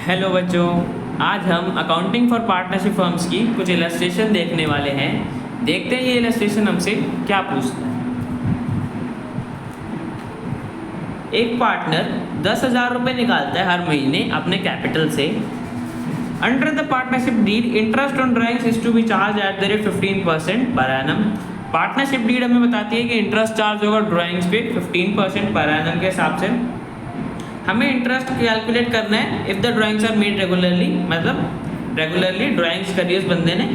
Hello बच्चों, आज हम अकाउंटिंग फॉर पार्टनरशिप फर्म्स की कुछ इलस्ट्रेशन देखने वाले हैं। देखते हैं ये इलस्ट्रेशन हमसे क्या पूछता है। एक पार्टनर 10,000 रुपये निकालता है हर महीने अपने कैपिटल से। Under the partnership deed interest on drawings is to be charge at the rate 15% per annum. Partnership deed हमें बताती है कि इंटरेस्ट चार्ज होगा ड्राइंग्स पे 15% पर एनम के हिसाब से। हमें इंटरेस्ट कैलकुलेट करना है if the drawings are made regularly, मतलब रेगुलरली ड्राइंग्स करी उस बंदे ने।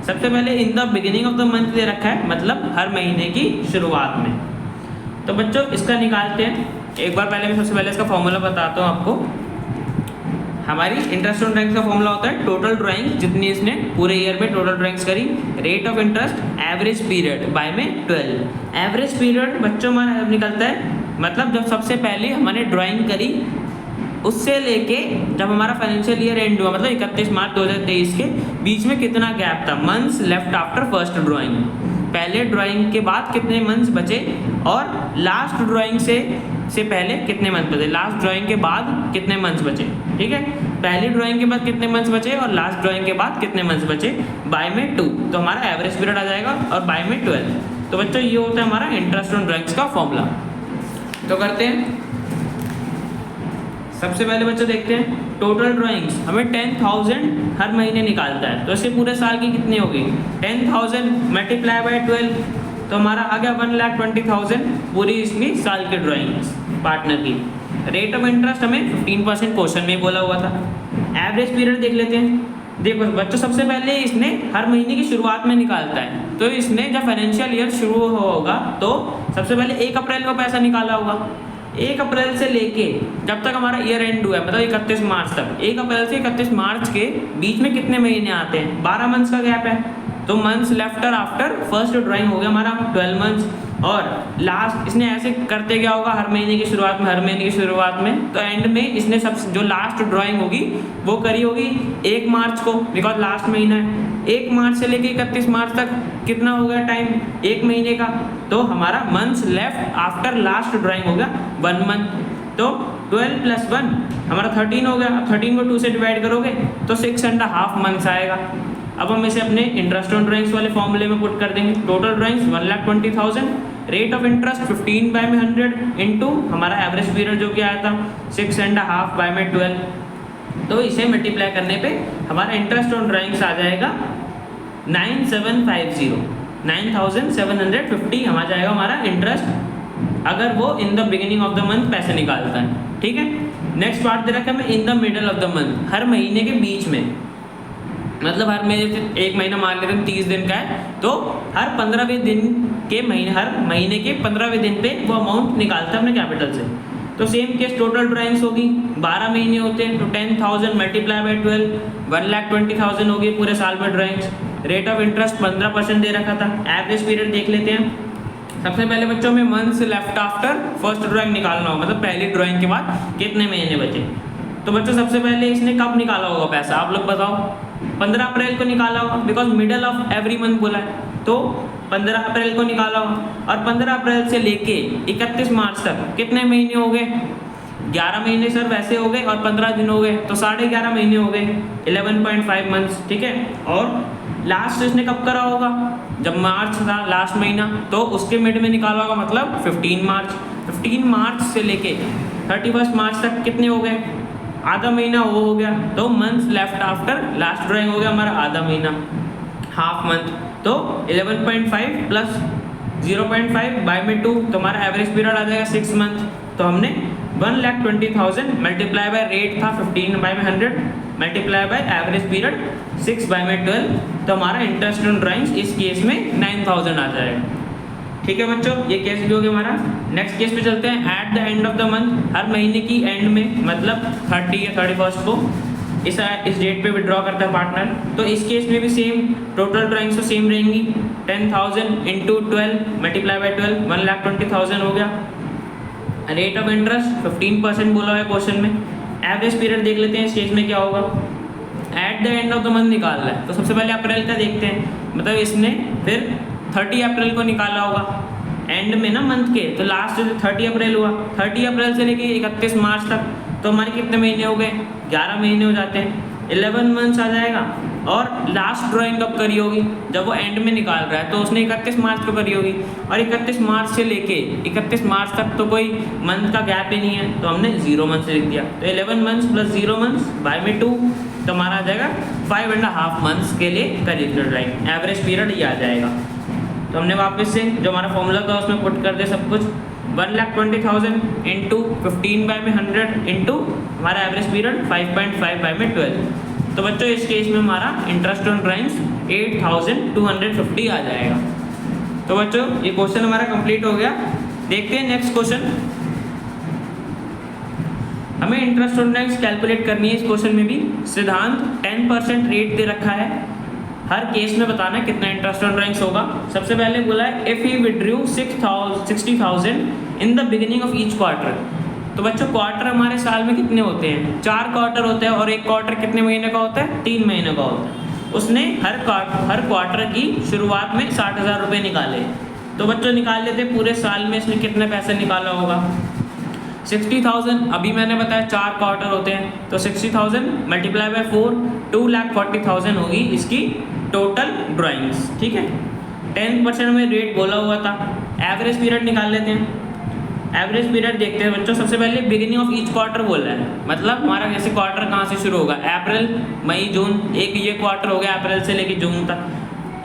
सबसे पहले in the beginning of the month दे रखा है, मतलब हर महीने की शुरुआत में। तो बच्चों इसका निकालते हैं। एक बार पहले मैं सबसे पहले इसका फॉर्मूला बताता हूँ आपको। हमारी इंटरेस्ट ऑन ड्राइंग्स का फॉर्मूला होता है टोटल ड्राइंग्स जितनी इसने पूरे ईयर में टोटल ड्राइंग्स करी, rate of interest average period by में 12। एवरेज पीरियड बच्चों हमारा निकलता है, मतलब जब सबसे पहले हमने ड्राइंग करी उससे लेके जब हमारा फाइनेंशियल ईयर एंड हुआ, मतलब 31 मार्च 2023 के बीच में कितना गैप था, months left after first drawing. पहले ड्राइंग के बाद कितने मंथ्स बचे और लास्ट ड्राइंग से पहले कितने मंथ बचे, लास्ट ड्राइंग के बाद कितने मंथ्स बचे। ठीक है, पहली ड्राइंग के बाद कितने मंथ्स बचे और लास्ट ड्राइंग के बाद कितने मंथ्स बचे, बाय में 2। तो हमारा एवरेज पीरियड आ जाएगा और बाय में 12। तो बच्चों ये होता है हमारा इंटरेस्ट ऑन ड्राइंग्स का फॉर्मूला। तो करते हैं। सबसे पहले बच्चों देखते हैं टोटल ड्राइंग्स हमें 10,000 हर महीने निकालता है, तो इससे पूरे साल की कितनी होगी 10,000 मल्टीप्लाई बाय 12, तो हमारा आ गया 1,20,000 पूरी इसकी साल की ड्राइंग्स पार्टनर की। रेट ऑफ इंटरेस्ट हमें 15% क्वेश्चन में बोला हुआ था। एवरेज पीरियड देख लेते हैं। देखो बच्चों सबसे पहले इसने हर महीने की शुरुआत में निकालता है, तो इसने जब फाइनेंशियल ईयर शुरू होगा तो सबसे पहले 1 अप्रैल को पैसा निकाला होगा। 1 अप्रैल से लेके जब तक हमारा ईयर एंड हुआ है, मतलब 31 मार्च तक, 1 अप्रैल से 31 मार्च के बीच में कितने महीने आते हैं, 12 मंथ्स का गैप है। तो months left after first drawing हो गया हमारा 12 मंथ्स। और लास्ट इसने ऐसे करते क्या होगा, हर महीने की शुरुआत में, हर महीने की शुरुआत में, तो एंड में इसने सब जो लास्ट ड्राइंग होगी वो करी होगी 1 मार्च को, बिकॉज लास्ट महीना है। 1 मार्च से लेके 31 मार्च तक कितना हो गया टाइम, 1 महीने का। तो हमारा months left after last drawing हो गया 1 मंथ। तो 12 + 1 हमारा 13 हो गया। अब 13 को 2 से डिवाइड करोगे तो 6.5 मंथ्स आएगा। अब हम इसे अपने इंटरेस्ट ऑन ड्राइंग्स वाले फॉर्मूले में पुट कर देंगे। Total drawings 1,20,000, rate of interest 15 by में 100 इंटू हमारा एवरेज पीरियड जो कि आया था 6.5 बाय में 12। तो इसे मल्टीप्लाई करने पे हमारा इंटरेस्ट ऑन ड्राइंग्स आ जाएगा 9750, 9,750 आ जाएगा हमारा इंटरेस्ट, अगर वो इन the beginning of the month पैसे निकालता है। ठीक है, नेक्स्ट पार्ट दे रखा है हमें in the middle of the month, हर महीने के बीच में, मतलब हर महीने, एक महीना मान लेते हैं 30 दिन का है, तो हर 15वें दिन के महीने, हर महीने के 15वें दिन पे वो अमाउंट निकालता है अपने कैपिटल से। तो सेम केस टोटल ड्राइंग्स होगी, 12 महीने होते हैं, तो 10,000 मल्टीप्लाई बाय 12, 1,20,000 होगी पूरे साल में ड्राइंग्स। रेट ऑफ इंटरेस्ट 15% दे रखा था। एवरेज पीरियड देख लेते हैं। सबसे पहले बच्चों में months left after first drawing निकालना होगा, मतलब पहली ड्राइंग के बाद कितने महीने बचे। तो बच्चों सबसे पहले इसने कब निकाला होगा पैसा, आप लोग बताओ। 15 अप्रैल को निकाला होगा, because middle of every month बोला है, तो 15 अप्रैल को निकाला होगा। और 15 अप्रैल से लेके 31 मार्च तक कितने महीने हो गए, 11 महीने सर वैसे हो गए, और 15 दिन हो गए, तो 11.5 महीने हो गए, 11.5 मंथ्स। ठीक है, और लास्ट इसने कब करा होगा, जब मार्च था लास्ट महीना, तो उसके मिड में निकाला होगा, मतलब 15 मार्च। 15 मार्च से लेके 31 मार्च तक कितने हो गए, आधा महीना वो हो गया। तो months left after last drawing हो गया हमारा आधा महीना, हाफ मंथ। तो 11.5 प्लस 0.5 बाय में 2, तो हमारा एवरेज पीरियड आ जाएगा 6 मंथ। तो हमने 1,20,000 मल्टीप्लाई बाय रेट था 15 बाय में 100 multiply by average period 6 by में 12, तो हमारा इंटरेस्ट ऑन ड्राइंग्स इस केस में 9,000 आ जाएगा। ठीक है बच्चों, ये केस भी हो गया हमारा। नेक्स्ट केस पे चलते हैं। At the end of the month, हर महीने की एंड में, मतलब 30 या 31 को इस डेट पे विड्रॉ करता है पार्टनर। तो इस केस में भी सेम टोटल ड्राइंग्स तो सेम रहेंगी। 10,000 इंटू 12 मल्टीप्लाई बाय 12, 1,20,000 हो गया। रेट ऑफ इंटरेस्ट 15% बोला हुआ है क्वेश्चन में। एवरेज पीरियड देख लेते हैं इस केस में क्या होगा। Eight the end of the month निकालना है, तो सबसे पहले अप्रैल का देखते हैं, मतलब इसने फिर 30 अप्रैल को निकाला होगा एंड में ना मंथ के, तो लास्ट 30 अप्रैल हुआ। 30 अप्रैल से लेके 31 मार्च तक, तो हमारे कितने महीने हो गए, 11 महीने हो जाते हैं, 11 मंथ्स आ जाएगा। और लास्ट ड्राइंग कब करी होगी, जब वो एंड में निकाल रहा है तो उसने 31 मार्च को करी होगी, और 31 मार्च से लेके 31 मार्च तक तो कोई मंथ का गैप ही नहीं है, तो हमने 0 मंथ्स लिख दिया। तो 11 मंथ्स प्लस 0 मंथ्स बाय में 2, तो हमारा आ जाएगा 5.5 मंथ्स के लिए करी ड्राइंग। एवरेज पीरियड ये आ जाएगा। तो हमने वापस से जो हमारा फॉर्मूला था उसमें पुट कर दिया सब कुछ, 1,20,000 इंटू 15 बाय में 100 इंटू हमारा एवरेज पीरियड 5.5 बाय में 12। तो बच्चों इस केस में हमारा इंटरेस्ट ऑन ड्राइंग्स 8,250 आ जाएगा। तो बच्चों ये क्वेश्चन हमारा कंप्लीट हो गया। देखते हैं नेक्स्ट क्वेश्चन। हमें इंटरेस्ट ऑन ड्राइंग्स कैलकुलेट करनी है। इस क्वेश्चन में भी सिद्धांत 10% रेट दे रखा है, हर केस में बताना है कितना इंटरेस्ट ऑन ड्राइंग्स होगा। सबसे पहले बोला है if he withdrew 60,000 in the beginning of each quarter. तो बच्चों क्वार्टर हमारे साल में कितने होते हैं, 4 क्वार्टर होते हैं, और एक क्वार्टर कितने महीने का होता है, 3 महीने का होता है। उसने हर क्वार्टर की शुरुआत में 60,000 रुपये निकाले। तो बच्चों निकाल लेते पूरे साल में इसने कितने पैसे निकाला होगा। 60,000 अभी मैंने बताया 4 क्वार्टर होते हैं, तो 60,000 मल्टीप्लाई बाय 4 2,40,000 होगी इसकी टोटल ड्राइंग्स। ठीक है, 10% में रेट बोला हुआ था। एवरेज पीरियड निकाल लेते हैं। एवरेज पीरियड देखते हैं बच्चों। सबसे पहले बिगिनिंग ऑफ ईच क्वार्टर बोल रहा है, मतलब हमारा जैसे क्वार्टर कहाँ से शुरू होगा, अप्रैल मई जून, एक ये क्वार्टर हो गया अप्रैल से लेकर जून तक,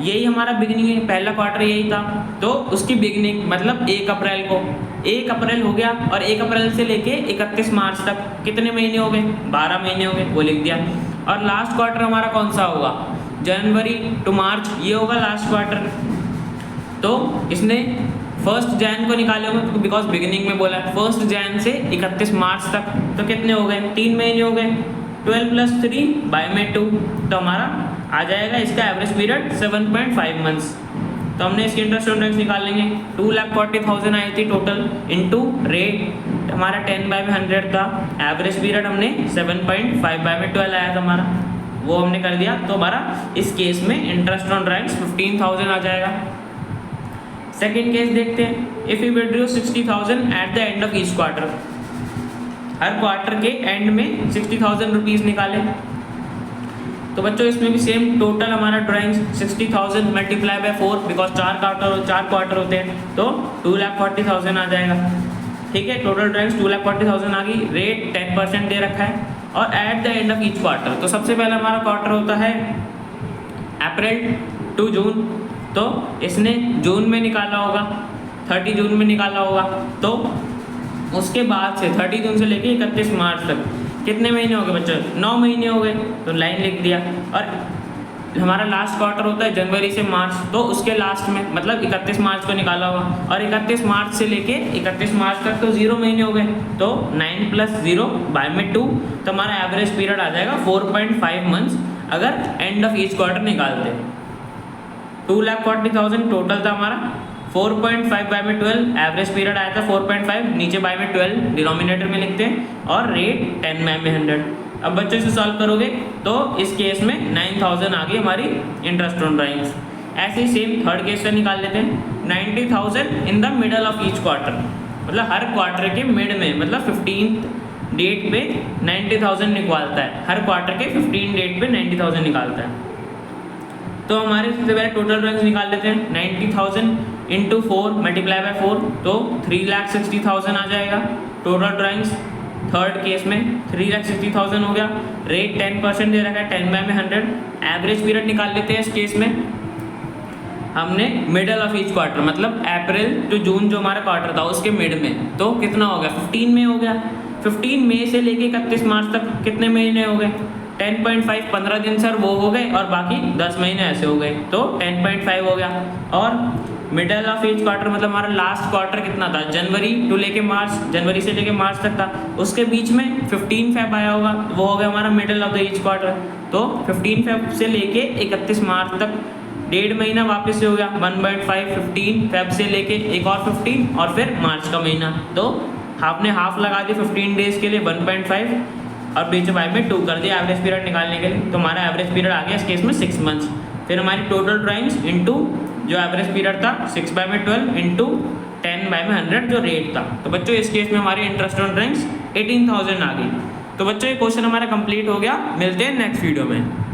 यही हमारा बिगिनिंग है, पहला क्वार्टर यही था। तो उसकी बिगिनिंग मतलब 1 अप्रैल को, 1 अप्रैल हो गया, और 1 अप्रैल से लेके 31 मार्च तक कितने महीने हो गए, 12 महीने हो गए, वो लिख दिया। और लास्ट क्वार्टर हमारा कौन सा होगा, जनवरी टू मार्च, ये होगा लास्ट क्वार्टर। तो इसने 1 जैन को निकाले होंगे, बिकॉज बिगिनिंग में बोला है 1 जैन से 31 मार्च तक, तो कितने हो गए, 3 महीने हो गए। 12 + 3 बाय में 2, तो हमारा आ जाएगा इसका एवरेज पीरियड 7.5 मंथ्स। तो हमने इसकी इंटरेस्ट ऑन ड्राइंग्स निकाल लेंगे। 2,40,000 आई थी टोटल, इंटू रेट हमारा 10 बाय में 100 था, एवरेज पीरियड हमने 7.5 बाय में 12 आया था हमारा, वो हमने कर दिया। तो हमारा इस केस में इंटरेस्ट ऑन ड्राइंग्स 15,000 आ जाएगा। सेकेंड केस देखते हैं। If you withdrew 60,000 eight the end of each quarter, her quarter के एंड में 60,000 रुपीज़ निकाले। तो बच्चों इसमें भी सेम टोटल हमारा drawings 60,000 multiply by 4, because 4 quarter होते हैं, तो 2,40,000 आ जाएगा। ठीक है, टोटल ड्राइंग्स 2,40,000 आ गई। रेट 10% दे रखा है, और eight the end of each quarter, तो सबसे पहले हमारा क्वार्टर होता है अप्रैल टू जून, तो इसने जून में निकाला होगा, 30 जून में निकाला होगा। तो उसके बाद से 30 जून से लेके 31 मार्च तक कितने महीने हो गए बच्चों, 9 महीने हो गए, तो लाइन लिख दिया। और हमारा लास्ट क्वार्टर होता है जनवरी से मार्च, तो उसके लास्ट में मतलब 31 मार्च को निकाला होगा, और 31 मार्च से लेके 31 मार्च तक तो 0 महीने हो गए, तो 9 + 0 बाय में 2, तो हमारा एवरेज पीरियड आ जाएगा 4.5 मंथ्स अगर एंड ऑफ ईच क्वार्टर निकालते हैं। 2,40,000 टोटल था हमारा, 4.5 बाय में 12 एवरेज पीरियड आया था 4.5, नीचे बाय में 12 डिनोमिनेटर में लिखते हैं, और रेट 10 बाय में 100। अब बच्चों से सॉल्व करोगे तो इस केस में 9,000 आ गई हमारी इंटरेस्ट ऑन ड्राइंग्स। ऐसे ही सेम थर्ड केस से निकाल लेते हैं। 90,000 इन the middle of each quarter, मतलब हर क्वार्टर के मिड में, मतलब 15th डेट पे 90,000 निकालता है, हर क्वार्टर के 15 डेट पे 90,000 निकालता है। तो हमारे सबसे पहले टोटल ड्राइंग्स निकाल लेते हैं। 90,000 इंटू 4 मल्टीप्लाई बाय 4, तो 3,60,000 आ जाएगा टोटल ड्राइंग्स। थर्ड केस में 3,60,000 हो गया। रेट 10% दे रखा है, 10 बाय में 100। एवरेज पीरियड निकाल लेते हैं इस केस में। हमने मिडल ऑफ ईच क्वार्टर, मतलब अप्रैल टू जून जो हमारा क्वार्टर था उसके मिड में, तो कितना हो गया, 15 में हो गया। 15 मई से लेके 31 मार्च तक कितने महीने हो गए, 10.5, 15 दिन सर वो हो गए, और बाकी 10 महीने ऐसे हो गए, तो 10.5 हो गया। और मिडल ऑफ ईच क्वार्टर मतलब हमारा लास्ट क्वार्टर कितना था, जनवरी टू लेके मार्च, जनवरी से लेके मार्च तक था, उसके बीच में 15 फेब आया होगा, वो हो गया हमारा middle of the each quarter. तो 15 फेब से लेके 31 मार्च तक 1.5 महीना वापस से हो गया, 1.5, 15 फेब से लेके एक और 15, और फिर मार्च का महीना, तो आपने हाफ लगा दी 15 डेज के लिए 1.5, और बीच बाय में 2 कर दिया एवरेज पीरियड निकालने के लिए। तो हमारा एवरेज पीरियड आ गया इस केस में 6 मंथ्स। फिर हमारी टोटल ड्राइंग्स इंटू जो एवरेज पीरियड था 6 बाय में 12 इंटू 10 बाय में 100 जो रेट था। तो बच्चों इस केस में हमारी इंटरेस्ट ऑन ड्राइंग्स 18,000 आ गई। तो बच्चों ये क्वेश्चन हमारा कंप्लीट हो गया, मिलते हैं नेक्स्ट वीडियो में।